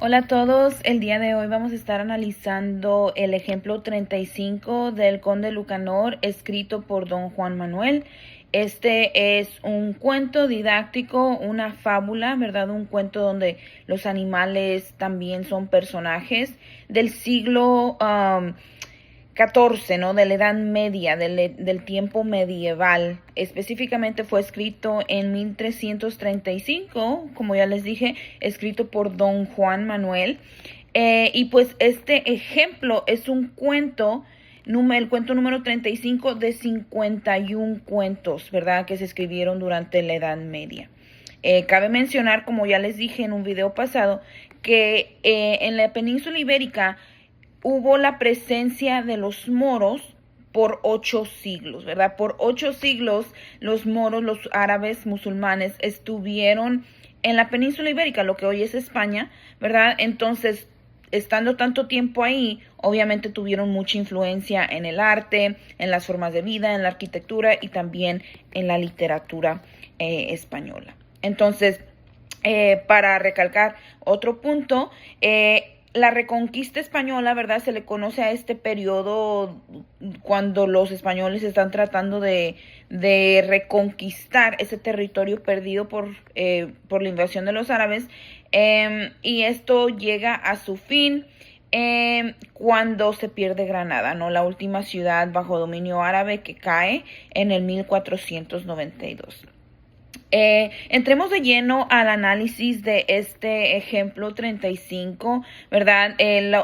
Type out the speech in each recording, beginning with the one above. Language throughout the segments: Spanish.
Hola a todos, el día de hoy vamos a estar analizando el ejemplo 35 del Conde Lucanor, escrito por don Juan Manuel. Este es un cuento didáctico, una fábula, ¿verdad? Un cuento donde los animales también son personajes del siglo XIV, ¿no? De la Edad Media, del tiempo medieval. Específicamente fue escrito en 1335, como ya les dije, escrito por don Juan Manuel. Y pues este ejemplo es un cuento, el cuento número 35 de 51 cuentos, ¿verdad? Que se escribieron durante la Edad Media. Cabe mencionar, como ya les dije en un video pasado, que en la península ibérica hubo la presencia de los moros por 8 siglos, ¿verdad? Por 8 siglos los moros, los árabes musulmanes estuvieron en la península ibérica, lo que hoy es España, ¿verdad? Entonces, estando tanto tiempo ahí, obviamente tuvieron mucha influencia en el arte, en las formas de vida, en la arquitectura y también en la literatura española. Entonces, para recalcar otro punto, la reconquista española, ¿verdad? Se le conoce a este periodo cuando los españoles están tratando de reconquistar ese territorio perdido por la invasión de los árabes. Y esto llega a su fin cuando se pierde Granada, ¿no? La última ciudad bajo dominio árabe que cae en el 1492. Entremos de lleno al análisis de este ejemplo 35, ¿verdad?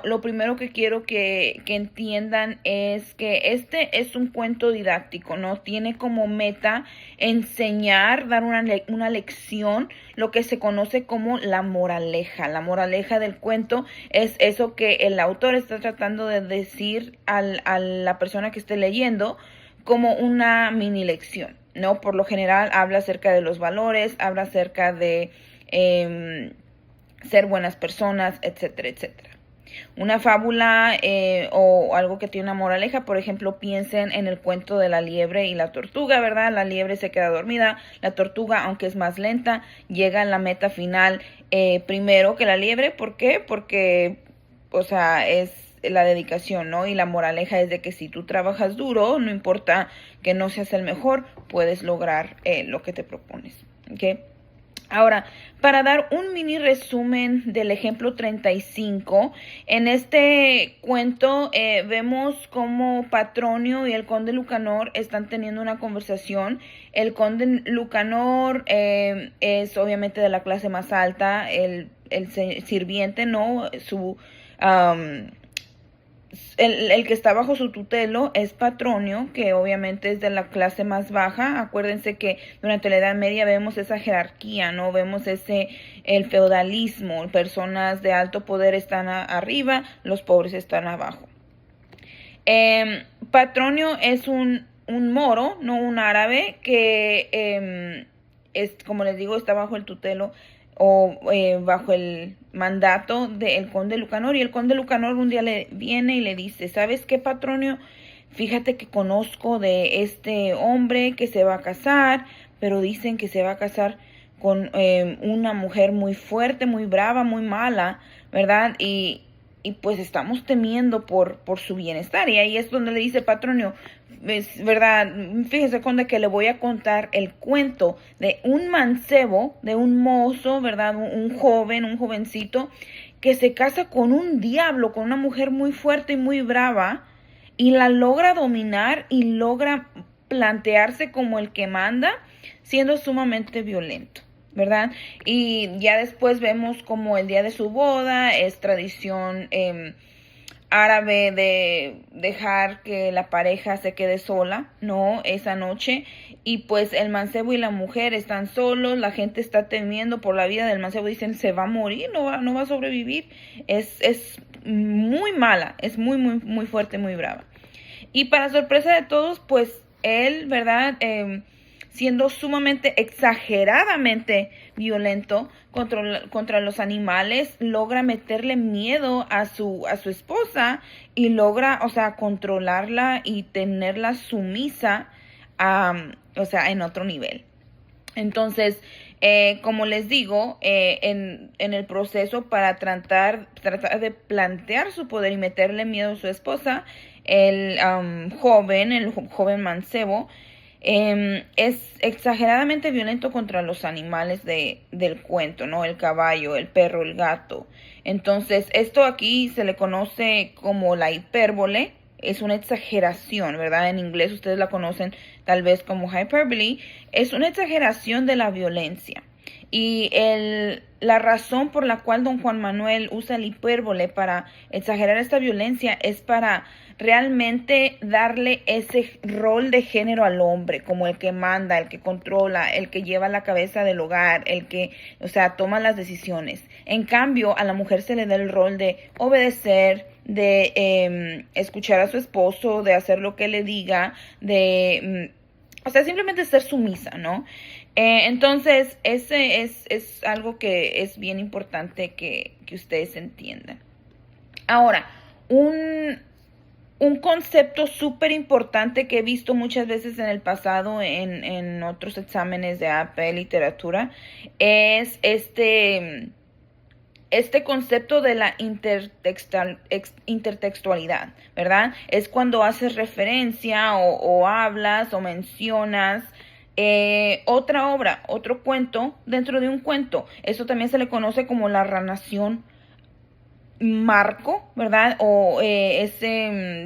Lo primero que quiero que entiendan es que este es un cuento didáctico, ¿no? Tiene como meta enseñar, dar una lección, lo que se conoce como la moraleja. La moraleja del cuento es eso que el autor está tratando de decir a la persona que esté leyendo como una mini lección, ¿no? Por lo general habla acerca de los valores, habla acerca de ser buenas personas, etcétera, etcétera. Una fábula o algo que tiene una moraleja, por ejemplo, piensen en el cuento de la liebre y la tortuga, ¿verdad? La liebre se queda dormida, la tortuga, aunque es más lenta, llega a la meta final primero que la liebre. ¿Por qué? Porque, o sea, es la dedicación, ¿no? Y la moraleja es de que si tú trabajas duro, no importa que no seas el mejor, puedes lograr lo que te propones, ¿ok? Ahora, para dar un mini resumen del ejemplo 35, en este cuento vemos cómo Patronio y el conde Lucanor están teniendo una conversación. El conde Lucanor es obviamente de la clase más alta, el sirviente, ¿no? El que está bajo su tutelo es Patronio, que obviamente es de la clase más baja. Acuérdense que durante la Edad Media vemos esa jerarquía, ¿no? Vemos el feudalismo. Personas de alto poder están arriba, los pobres están abajo. Patronio es un moro, no un árabe, que es, como les digo, está bajo el tutelo o bajo el mandato del conde Lucanor. Y el conde Lucanor un día le viene y le dice: ¿sabes qué, Patronio? Fíjate que conozco de este hombre que se va a casar, pero dicen que se va a casar con una mujer muy fuerte, muy brava, muy mala, ¿verdad? Y pues estamos temiendo por su bienestar. Y ahí es donde le dice Patronio: es verdad, fíjese, conde, que le voy a contar el cuento de un mancebo, de un mozo, ¿verdad? Un joven, un jovencito, que se casa con un diablo, con una mujer muy fuerte y muy brava, y la logra dominar y logra plantearse como el que manda, siendo sumamente violento, ¿verdad? Y ya después vemos como el día de su boda es tradición árabe de dejar que la pareja se quede sola, ¿no? Esa noche. Y pues el mancebo y la mujer están solos, la gente está temiendo por la vida del mancebo, dicen: se va a morir, no va a sobrevivir. Es muy mala, es muy, muy, muy fuerte, muy brava. Y para sorpresa de todos, pues él, ¿verdad? Siendo sumamente, exageradamente violento contra los animales, logra meterle miedo a su esposa y logra, o sea, controlarla y tenerla sumisa, o sea, en otro nivel. Entonces, Como les digo, en el proceso para tratar de plantear su poder y meterle miedo a su esposa, el joven mancebo, es exageradamente violento contra los animales del cuento, ¿no? El caballo, el perro, el gato. Entonces, esto aquí se le conoce como la hipérbole, es una exageración, ¿verdad? En inglés ustedes la conocen tal vez como hyperbole, es una exageración de la violencia. Y la razón por la cual don Juan Manuel usa el hipérbole para exagerar esta violencia es para realmente darle ese rol de género al hombre, como el que manda, el que controla, el que lleva la cabeza del hogar, el que, o sea, toma las decisiones. En cambio, a la mujer se le da el rol de obedecer, de escuchar a su esposo, de hacer lo que le diga, o sea, simplemente ser sumisa, ¿no? Entonces, ese es algo que es bien importante que ustedes entiendan. Ahora, un concepto súper importante que he visto muchas veces en el pasado en otros exámenes de AP literatura es este concepto de la intertextualidad, ¿verdad? Es cuando haces referencia o hablas o mencionas otra obra, otro cuento dentro de un cuento. Eso también se le conoce como la narración marco, ¿verdad? O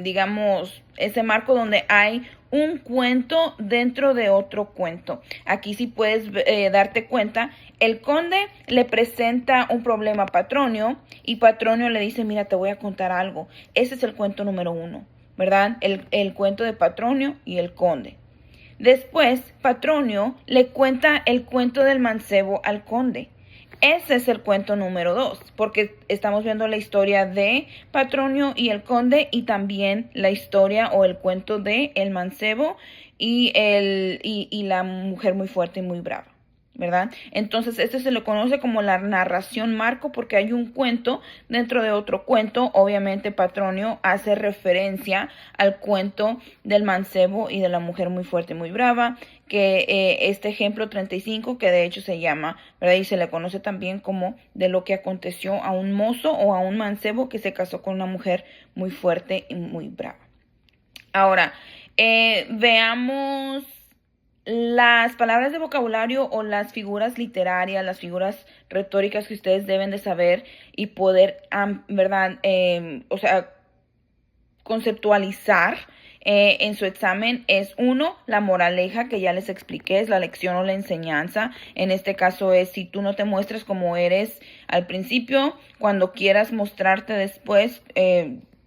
digamos, ese marco donde hay un cuento dentro de otro cuento. Aquí sí puedes darte cuenta, el conde le presenta un problema a Patronio y Patronio le dice, mira, te voy a contar algo. Ese es el cuento número 1, ¿verdad? El cuento de Patronio y el conde. Después, Patronio le cuenta el cuento del mancebo al conde. Ese es el cuento número 2, porque estamos viendo la historia de Patronio y el conde y también la historia o el cuento de el mancebo y la mujer muy fuerte y muy brava, ¿verdad? Entonces, este se lo conoce como la narración marco porque hay un cuento dentro de otro cuento. Obviamente, Patronio hace referencia al cuento del mancebo y de la mujer muy fuerte y muy brava, que este ejemplo 35, que de hecho se llama, ¿verdad? Y se le conoce también como de lo que aconteció a un mozo o a un mancebo que se casó con una mujer muy fuerte y muy brava. Ahora, veamos las palabras de vocabulario o las figuras literarias, las figuras retóricas que ustedes deben de saber y poder, ¿verdad? O sea, conceptualizar en su examen es 1, la moraleja que ya les expliqué, es la lección o la enseñanza. En este caso es si tú no te muestras como eres al principio, cuando quieras mostrarte después,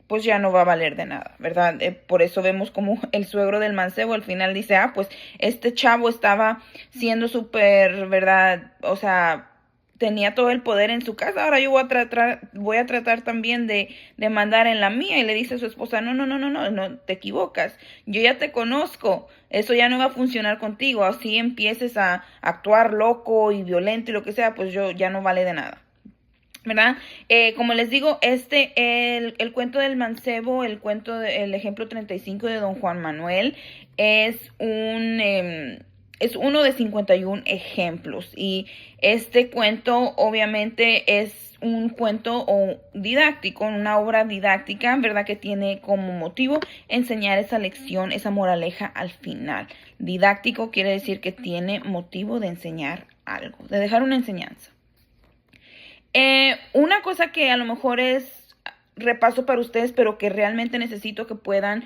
pues ya no va a valer de nada, ¿verdad? Por eso vemos como el suegro del mancebo al final dice, pues este chavo estaba siendo súper, ¿verdad? O sea, tenía todo el poder en su casa, ahora yo voy a tratar también de mandar en la mía. Y le dice a su esposa, no, te equivocas, yo ya te conozco, eso ya no va a funcionar contigo, así empieces a actuar loco y violento y lo que sea, pues yo ya no vale de nada, ¿verdad? Como les digo, el cuento del mancebo, el ejemplo 35 de don Juan Manuel, es uno de 51 ejemplos. Y este cuento obviamente es un cuento didáctico, una obra didáctica, ¿verdad? Que tiene como motivo enseñar esa lección, esa moraleja al final. Didáctico quiere decir que tiene motivo de enseñar algo, de dejar una enseñanza. Una cosa que a lo mejor es repaso para ustedes, pero que realmente necesito que puedan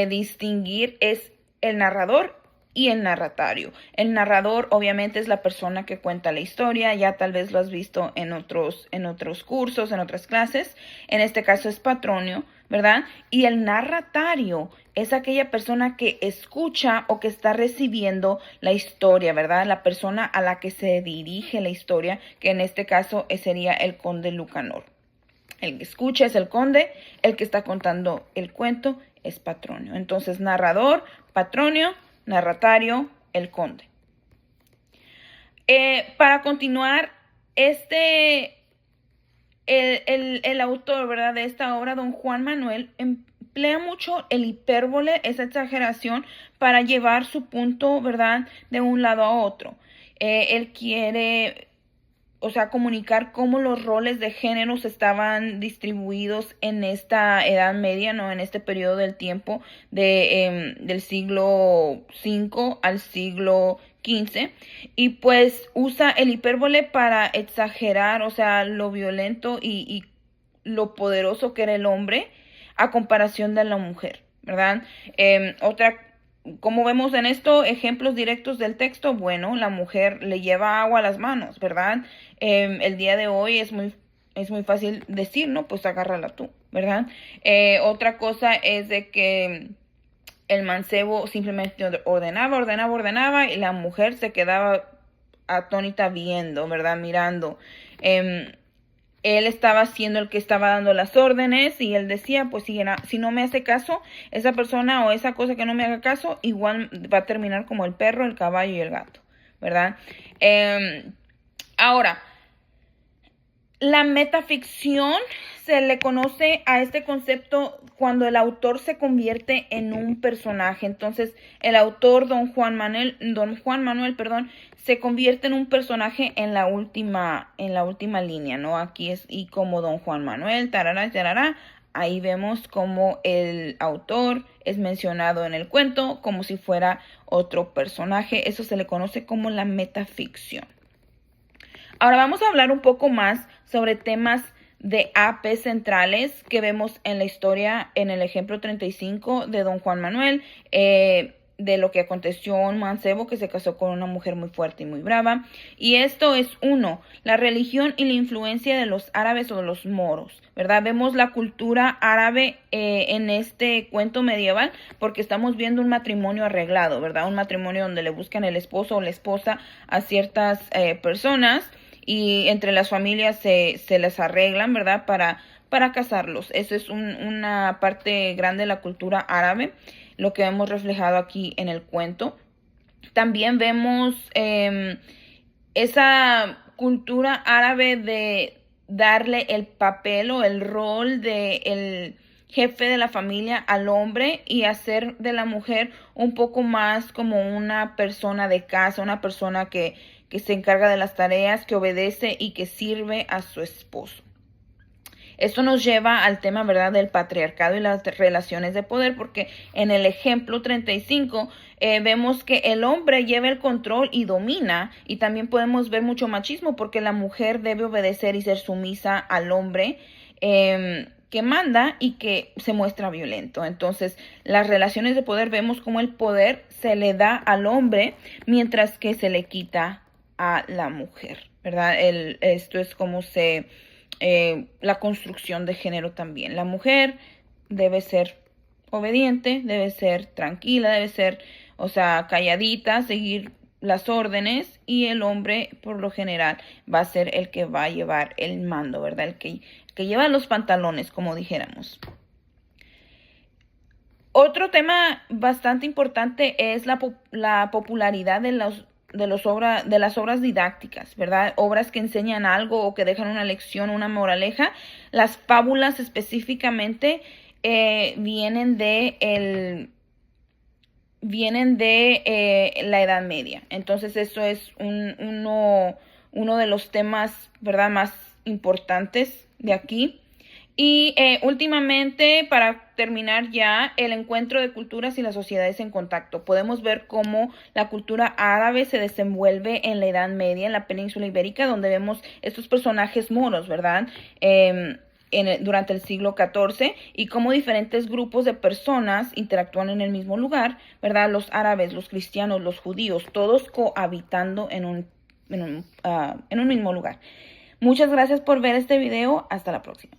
distinguir es el narrador y el narratario. El narrador obviamente es la persona que cuenta la historia, ya tal vez lo has visto en otros cursos, en otras clases. En este caso es Patronio, ¿verdad? Y el narratario es aquella persona que escucha o que está recibiendo la historia, ¿verdad? La persona a la que se dirige la historia, que en este caso sería el conde Lucanor. El que escucha es el conde, el que está contando el cuento es Patronio. Entonces, narrador, Patronio, narratario, el conde. Para continuar, el autor, ¿verdad?, de esta obra, don Juan Manuel, emplea mucho el hipérbole, esa exageración, para llevar su punto, ¿verdad?, de un lado a otro. Él quiere, o sea, comunicar cómo los roles de géneros estaban distribuidos en esta Edad Media, ¿no? En este periodo del tiempo del siglo V al siglo XV. Y pues usa el hipérbole para exagerar, o sea, lo violento y lo poderoso que era el hombre a comparación de la mujer, ¿verdad? Como vemos en esto, ejemplos directos del texto, bueno, la mujer le lleva agua a las manos, ¿verdad? El día de hoy es muy fácil decir, ¿no? Pues agárrala tú, ¿verdad? Otra cosa es de que el mancebo simplemente ordenaba y la mujer se quedaba atónita viendo, ¿verdad? Mirando. Él estaba siendo el que estaba dando las órdenes y él decía, pues si no me hace caso, esa persona o esa cosa que no me haga caso, igual va a terminar como el perro, el caballo y el gato, ¿verdad? Ahora, la metaficción se le conoce a este concepto cuando el autor se convierte en un personaje. Entonces, el autor, don Juan Manuel, perdón, se convierte en un personaje en la última línea, ¿no? Aquí es, y como don Juan Manuel, tarará, tarará, ahí vemos como el autor es mencionado en el cuento como si fuera otro personaje. Eso se le conoce como la metaficción. Ahora vamos a hablar un poco más sobre temas de AP centrales que vemos en la historia en el ejemplo 35 de don Juan Manuel, de lo que aconteció a un mancebo que se casó con una mujer muy fuerte y muy brava. Y esto es la religión y la influencia de los árabes o de los moros, ¿verdad? Vemos la cultura árabe en este cuento medieval porque estamos viendo un matrimonio arreglado, ¿verdad? Un matrimonio donde le buscan el esposo o la esposa a ciertas personas y entre las familias se les arreglan, ¿verdad? Para casarlos. Eso es una parte grande de la cultura árabe, lo que hemos reflejado aquí en el cuento. También vemos esa cultura árabe de darle el papel o el rol de el jefe de la familia al hombre y hacer de la mujer un poco más como una persona de casa, una persona que se encarga de las tareas, que obedece y que sirve a su esposo. Esto nos lleva al tema, ¿verdad?, del patriarcado y las relaciones de poder, porque en el ejemplo 35 vemos que el hombre lleva el control y domina, y también podemos ver mucho machismo, porque la mujer debe obedecer y ser sumisa al hombre que manda y que se muestra violento. Entonces, las relaciones de poder, vemos cómo el poder se le da al hombre, mientras que se le quita a la mujer, ¿verdad? Esto es como la construcción de género también. La mujer debe ser obediente, debe ser tranquila, debe ser, o sea, calladita, seguir las órdenes, y el hombre por lo general va a ser el que va a llevar el mando, ¿verdad? El que lleva los pantalones, como dijéramos. Otro tema bastante importante es la popularidad de las obras didácticas, ¿verdad? Obras que enseñan algo o que dejan una lección, una moraleja. Las fábulas específicamente vienen de la Edad Media. Entonces eso es uno de los temas, ¿verdad?, más importantes de aquí. Y últimamente, para terminar ya, el encuentro de culturas y las sociedades en contacto. Podemos ver cómo la cultura árabe se desenvuelve en la Edad Media, en la península ibérica, donde vemos estos personajes moros, ¿verdad?, durante el siglo XIV, y cómo diferentes grupos de personas interactúan en el mismo lugar, ¿verdad? Los árabes, los cristianos, los judíos, todos cohabitando en un mismo lugar. Muchas gracias por ver este video. Hasta la próxima.